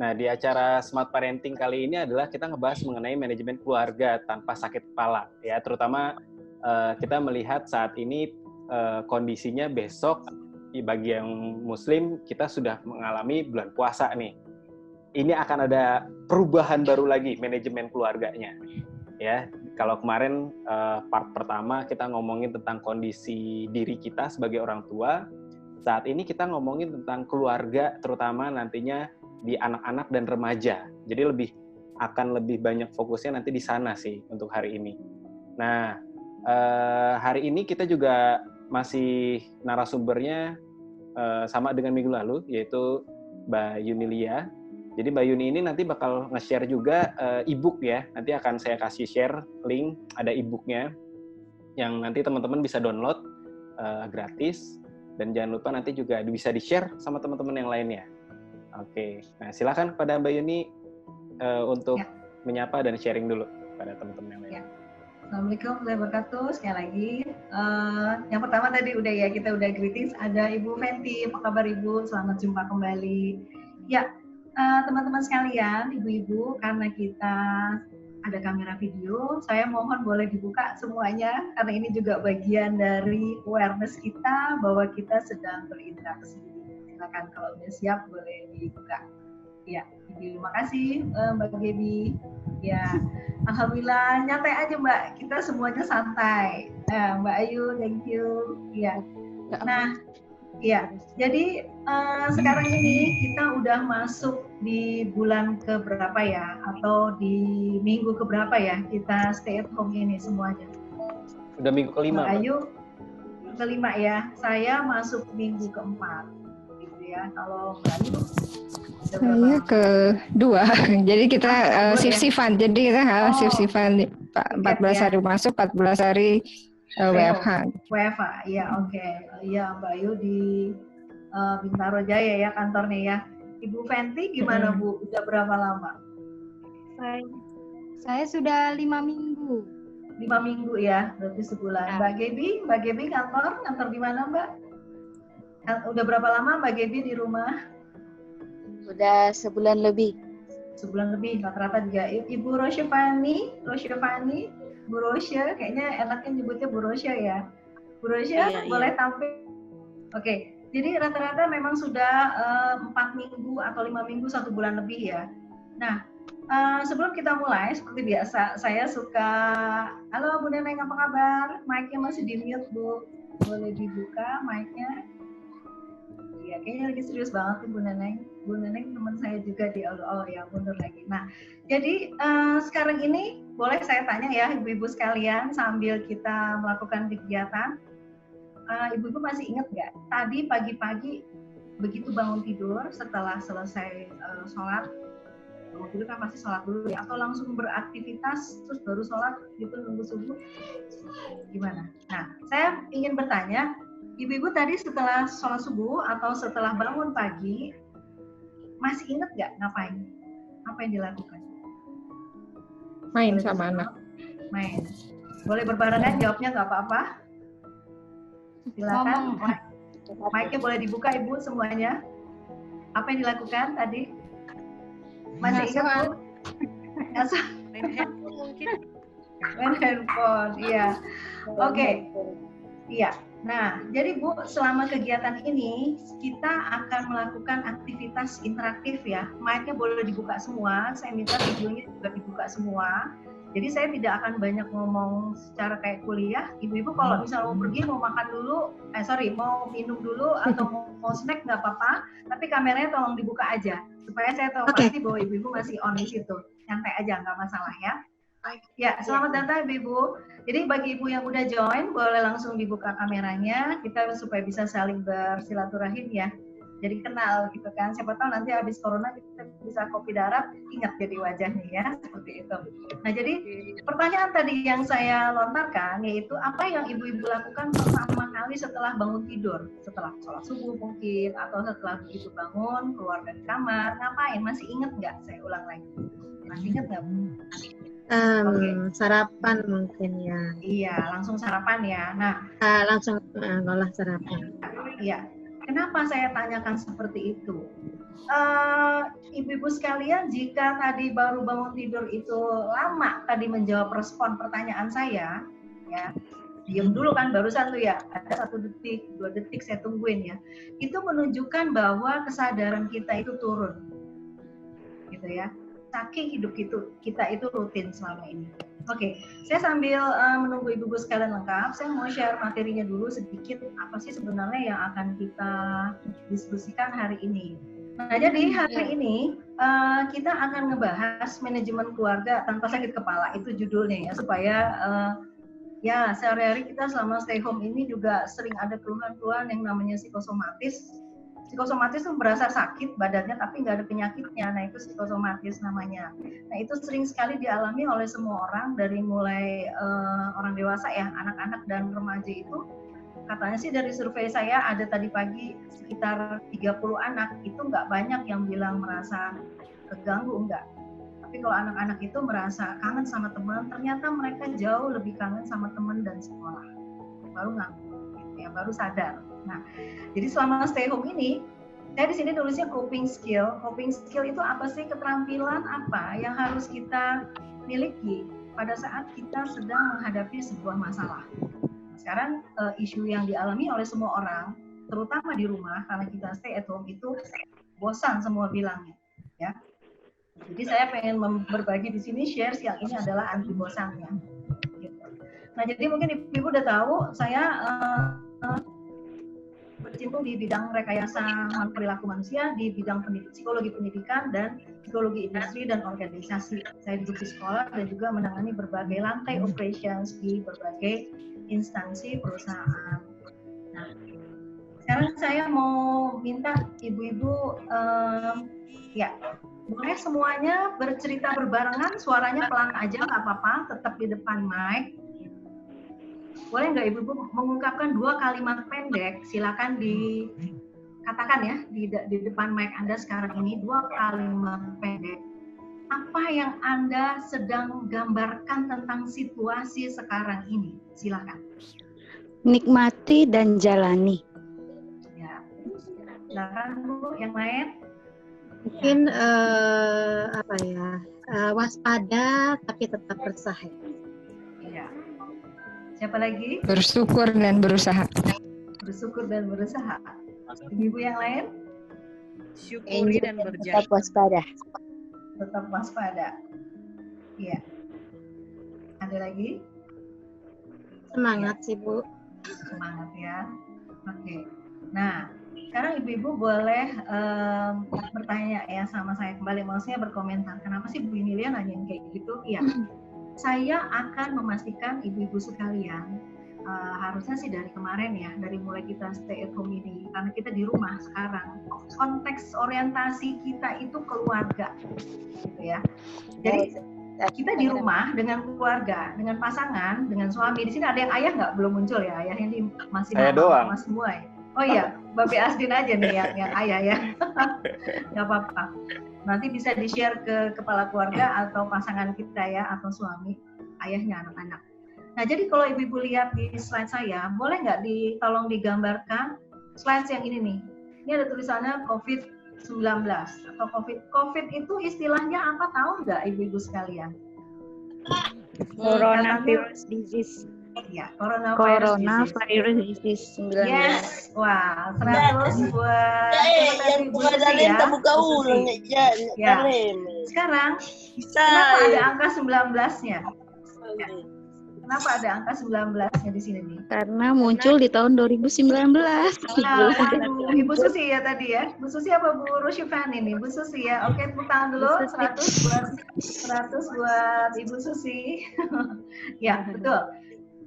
Nah, di acara Smart Parenting kali ini adalah kita ngebahas mengenai manajemen keluarga tanpa sakit kepala. Ya, terutama kita melihat saat ini kondisinya besok bagi yang Muslim kita sudah mengalami bulan puasa nih. Ini akan ada perubahan baru lagi manajemen keluarganya. Ya, kalau kemarin part pertama kita ngomongin tentang kondisi diri kita sebagai orang tua. Saat ini kita ngomongin tentang keluarga, terutama nantinya di anak-anak dan remaja. Jadi akan lebih banyak fokusnya nanti di sana sih untuk hari ini. Nah, hari ini kita juga masih narasumbernya sama dengan minggu lalu, yaitu Mbak Yunilia. Jadi Mbak Yuni ini nanti bakal nge-share juga e-book ya. Nanti akan saya kasih share link, ada e-booknya yang nanti teman-teman bisa download gratis. Dan jangan lupa nanti juga bisa di-share sama teman-teman yang lainnya. Oke, nah silakan pada Mbak Yuni untuk menyapa dan sharing dulu pada teman-teman yang lain. Ya. Assalamualaikum warahmatullahi wabarakatuh. Sekali lagi, yang pertama tadi kita udah greetings. Ada Ibu Fenty, apa kabar Ibu? Selamat jumpa kembali. Ya, teman-teman sekalian, ibu-ibu, karena kita ada kamera video, saya mohon boleh dibuka semuanya, karena ini juga bagian dari awareness kita bahwa kita sedang berinteraksi. Silakan kalau udah siap boleh dibuka. Ya, terima kasih Mbak Gaby. Ya, alhamdulillah nyantai aja Mbak. Kita semuanya santai. Mbak Ayu, thank you. Ya. Nah, ya. Jadi sekarang ini kita udah masuk di bulan keberapa ya? Atau di minggu keberapa ya? Kita stay at home ini semuanya. Udah minggu kelima. Mbak Ayu, kelima ya. Saya masuk minggu keempat. Ya, kalau Mbak Ayu saya kedua, jadi kita shift-shiftan, jadi kita shift-shiftan 14 hari masuk, 14 hari WFH. WFH, ya oke. Ya Mbak Ayu di Bintaro Jaya ya kantornya ya. Ibu Fenty gimana Bu? Udah berapa lama? Saya sudah 5 minggu. 5 minggu ya, berarti sebulan. Ya. Mbak Gaby kantor di mana Mbak? Udah berapa lama Mbak Gaby di rumah? Udah sebulan lebih. Sebulan lebih, rata-rata juga. Ibu Rosyafani, Bu Rosya, kayaknya enaknya nyebutnya Bu Rosya ya. Bu Rosya boleh tampil? Oke, jadi rata-rata memang sudah 4 minggu atau 5 minggu, 1 bulan lebih ya. Nah, sebelum kita mulai, seperti biasa, saya suka, halo Bu Neneng, apa kabar? Mic-nya masih di mute Bu, boleh dibuka mic-nya. Ya, kayaknya lagi serius banget nih Bu Neneng. Bu Neneng teman saya juga di ya mundur lagi. Nah, jadi sekarang ini boleh saya tanya ya ibu-ibu sekalian sambil kita melakukan kegiatan. Ibu-ibu masih ingat nggak? Tadi pagi-pagi begitu bangun tidur setelah selesai sholat, bangun tidur kan pasti sholat dulu ya, atau langsung beraktivitas terus baru sholat gitu nunggu subuh? Gimana? Nah, saya ingin bertanya, ibu-ibu tadi setelah sholat subuh atau setelah bangun pagi, masih ingat nggak ngapain? Apa yang dilakukan? Main sama anak. Main. Boleh berbarengan jawabnya nggak apa-apa. Silakan. Mic-nya boleh dibuka Ibu semuanya. Apa yang dilakukan tadi? Masih ingat Bu? Main handphone mungkin. Main handphone, iya. Oke. Iya. Nah, jadi Bu, selama kegiatan ini kita akan melakukan aktivitas interaktif ya. Mic-nya boleh dibuka semua, saya minta videonya juga dibuka semua. Jadi saya tidak akan banyak ngomong secara kayak kuliah. Ibu-ibu kalau misalnya mau pergi, mau makan dulu, mau minum dulu atau mau snack nggak apa-apa, tapi kameranya tolong dibuka aja. Supaya saya tahu pasti bahwa ibu-ibu masih on di situ. Santai aja, nggak masalah ya. Ya, selamat datang Ibu. Jadi bagi Ibu yang udah join, boleh langsung dibuka kameranya, kita supaya bisa saling bersilaturahim ya. Jadi kenal gitu kan, siapa tahu nanti habis corona kita bisa kopi darat, ingat jadi wajahnya ya, seperti itu. Nah jadi pertanyaan tadi yang saya lontarkan, yaitu apa yang ibu-ibu lakukan pertama kali setelah bangun tidur? Setelah sholat subuh mungkin, atau setelah begitu bangun, keluar dari kamar, ngapain? Masih ingat nggak? Saya ulang lagi. Masih ingat nggak Bu? Sarapan mungkin ya. Iya, langsung sarapan ya. Nah, langsung ngolah sarapan. Iya. Kenapa saya tanyakan seperti itu? ibu-ibu sekalian, jika tadi baru bangun tidur itu lama tadi menjawab respon pertanyaan saya, ya, diam dulu kan barusan tuh ya, ada 1 detik, 2 detik saya tungguin ya, itu menunjukkan bahwa kesadaran kita itu turun, gitu ya. Saking hidup kita itu rutin selama ini. Oke, saya sambil menunggu ibu-ibu sekalian lengkap, saya mau share materinya dulu sedikit apa sih sebenarnya yang akan kita diskusikan hari ini. Nah, jadi hari ini kita akan ngebahas manajemen keluarga tanpa sakit kepala, itu judulnya ya, supaya ya sehari-hari kita selama stay home ini juga sering ada keluhan-keluhan yang namanya psikosomatis. Psikosomatis itu berasa sakit badannya tapi nggak ada penyakitnya, nah itu psikosomatis namanya. Nah itu sering sekali dialami oleh semua orang, dari mulai orang dewasa ya, anak-anak dan remaja itu. Katanya sih dari survei saya ada tadi pagi sekitar 30 anak, itu nggak banyak yang bilang merasa keganggu, enggak. Tapi kalau anak-anak itu merasa kangen sama teman, ternyata mereka jauh lebih kangen sama teman dan sekolah. Baru ngaku, ya, baru sadar. Nah, jadi selama stay home ini, saya di sini tulisnya coping skill. Coping skill itu apa sih? Keterampilan apa yang harus kita miliki pada saat kita sedang menghadapi sebuah masalah. Sekarang isu yang dialami oleh semua orang, terutama di rumah karena kita stay at home itu bosan semua bilangnya, ya. Jadi saya pengen berbagi di sini share yang ini adalah anti bosannya. Gitu. Nah jadi mungkin ibu udah tahu saya berkecimpung di bidang rekayasa perilaku manusia, di bidang psikologi pendidikan dan psikologi industri dan organisasi. Saya duduk di sekolah dan juga menangani berbagai lantai operations di berbagai instansi perusahaan. Nah, sekarang saya mau minta ibu-ibu ya boleh semuanya bercerita berbarengan, suaranya pelan aja nggak apa-apa, tetap di depan mic. Boleh nggak ibu-ibu mengungkapkan 2 kalimat pendek, silakan dikatakan ya di depan mic Anda sekarang ini, 2 kalimat pendek. Apa yang Anda sedang gambarkan tentang situasi sekarang ini? Silakan. Nikmati dan jalani. Ya. Silakan Bu, yang lain. Mungkin waspada tapi tetap berusaha. Iya. Siapa lagi? Bersyukur dan berusaha. Bersyukur dan berusaha. Ibu yang lain? Syukuri dan berjalan. Tetap waspada. Tetap waspada. Iya. Ada lagi? Semangat sih Bu. Semangat ya. Oke. Nah, sekarang ibu-ibu boleh bertanya ya sama saya kembali, maksudnya berkomentar. Kenapa sih Bu Emilia nanyain kayak gitu? Iya. Saya akan memastikan ibu-ibu sekalian, harusnya sih dari kemarin ya, dari mulai kita stay at home ini, karena kita di rumah sekarang, konteks orientasi kita itu keluarga, gitu ya. Jadi kita di rumah dengan keluarga, dengan pasangan, dengan suami. Di sini ada yang ayah nggak? Belum muncul ya, ayah ini masih mama semua ya. Oh iya, Babe Asdin aja nih yang ayah ya. Nggak apa-apa. Nanti bisa di-share ke kepala keluarga atau pasangan kita ya, atau suami, ayahnya, anak-anak. Nah, jadi kalau ibu-ibu lihat di slide saya, boleh nggak tolong digambarkan slide yang ini nih. Ini ada tulisannya COVID-19 atau COVID. COVID itu istilahnya apa, tahu nggak ibu-ibu sekalian? Coronavirus disease. Ya, coronavirus disease 19. Yes, wah, 100 buat Ibu Susi ya. Ya. Sekarang, kenapa ada angka 19-nya? Ya. Kenapa ada angka 19-nya di sini nih? Karena muncul di tahun 2019. Ibu Susi ya tadi ya. Bu Susi apa Bu Rusyifani nih? Bu Susi ya. Oke, tepuk tangan dulu. 100 buat Ibu Susi. Ya, betul.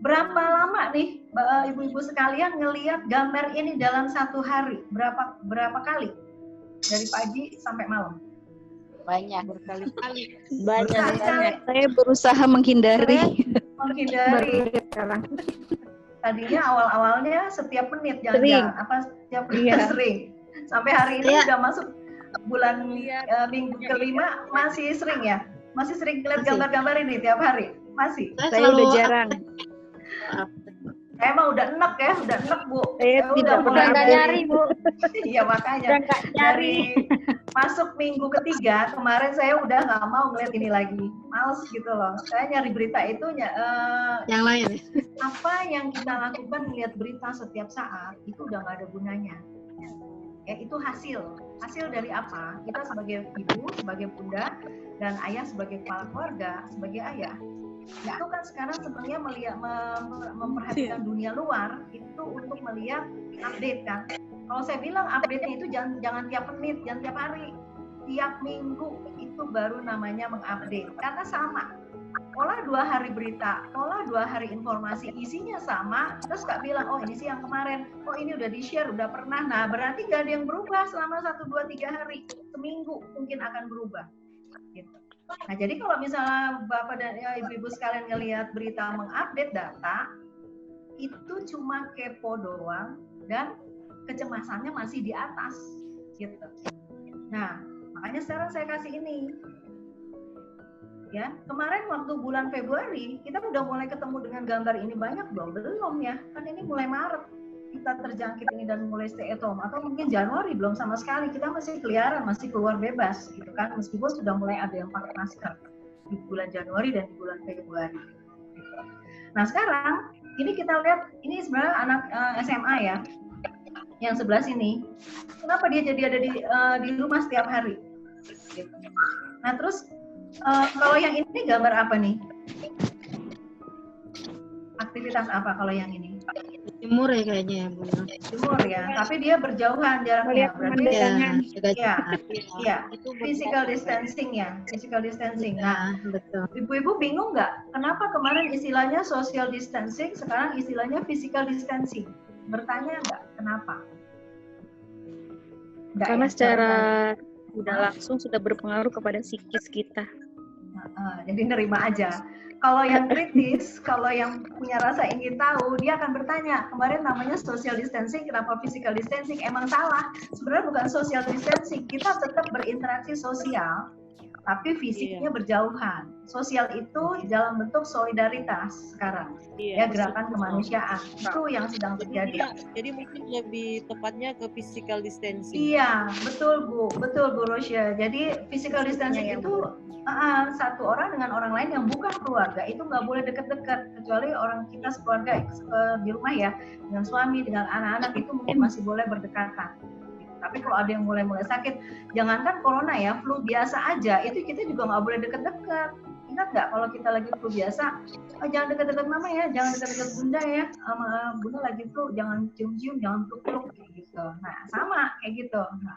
Berapa lama nih ibu-ibu sekalian ngelihat gambar ini dalam satu hari? Berapa kali? Dari pagi sampai malam? Banyak. Berkali-kali. Banyak. Saya berusaha menghindari. Tadinya awal-awalnya setiap menit jangan setiap menit sering. Sampai hari ini udah masuk bulan minggu kelima, masih sering ya? Masih sering lihat gambar-gambar ini tiap hari? Masih? Saya udah jarang. Saya mah udah enek Bu. Saya tidak pernah nyari Bu. Iya makanya masuk minggu ketiga, kemarin saya udah nggak mau ngeliat ini lagi. Males gitu loh. Saya nyari berita itu, Yang lain. apa yang kita lakukan melihat berita setiap saat, itu udah nggak ada gunanya. Ya, itu hasil dari apa? Kita sebagai ibu, sebagai bunda, dan ayah sebagai kepala keluarga, sebagai ayah, itu kan sekarang sebenarnya melihat memperhatikan dunia luar itu untuk melihat update kan. Kalau saya bilang update-nya itu jangan tiap menit, jangan tiap hari, tiap minggu itu baru namanya mengupdate. Karena sama, olah 2 hari berita, olah 2 hari informasi, isinya sama, terus nggak bilang, oh ini sih yang kemarin, oh ini udah di-share, udah pernah, nah berarti nggak ada yang berubah selama 1, 2, 3 hari, seminggu mungkin akan berubah. Gitu. Nah jadi kalau misalnya Bapak dan Ibu-Ibu sekalian ngelihat berita mengupdate data, itu cuma kepo doang, dan kecemasannya masih di atas. Gitu. Nah, makanya sekarang saya kasih ini. Ya, kemarin waktu bulan Februari kita udah mulai ketemu dengan gambar ini banyak belum ya? Kan ini mulai Maret kita terjangkit ini dan mulai stay at home, atau mungkin Januari belum sama sekali, kita masih keliaran, masih keluar bebas gitu kan, meskipun sudah mulai ada yang pakai masker di bulan Januari dan di bulan Februari. Nah sekarang ini kita lihat, ini sebenarnya anak SMA ya, yang sebelah sini, kenapa dia jadi ada di rumah setiap hari? Gitu. Nah terus kalau yang ini gambar apa nih? Aktivitas apa kalau yang ini? Jemur ya kayaknya ya, Bu. Jemur ya, tapi dia berjauhan jaraknya. Berarti ya, physical distancing ya, physical distancing. Nah, betul. Ibu-ibu bingung nggak? Kenapa kemarin istilahnya social distancing, sekarang istilahnya physical distancing? Bertanya nggak? Kenapa? Nggak, Karena ya? secara tidak langsung sudah berpengaruh kepada psikis kita. Jadi nerima aja. Kalau yang kritis, kalau yang punya rasa ingin tahu, dia akan bertanya, kemarin namanya social distancing, kenapa physical distancing? Emang salah. Sebenarnya bukan social distancing, kita tetap berinteraksi sosial, tapi fisiknya berjauhan. Sosial itu dalam bentuk solidaritas sekarang, ya gerakan kemanusiaan. Itu yang sedang terjadi. Jadi mungkin lebih tepatnya ke physical distancing. Iya, betul Bu Rosya. Jadi physical distancing itu satu orang dengan orang lain yang bukan keluarga itu nggak boleh deket-deket, kecuali orang kita sekeluarga di rumah ya, dengan suami, dengan anak-anak itu mungkin masih boleh berdekatan. Tapi kalau ada yang mulai sakit, jangankan corona ya, flu biasa aja, itu kita juga nggak boleh deket-deket. Ingat nggak kalau kita lagi flu biasa, jangan deket-deket mama ya, jangan deket-deket bunda ya, bunda lagi flu, jangan cium-cium, jangan peluk-peluk kayak gitu. Nah sama kayak gitu. Nah,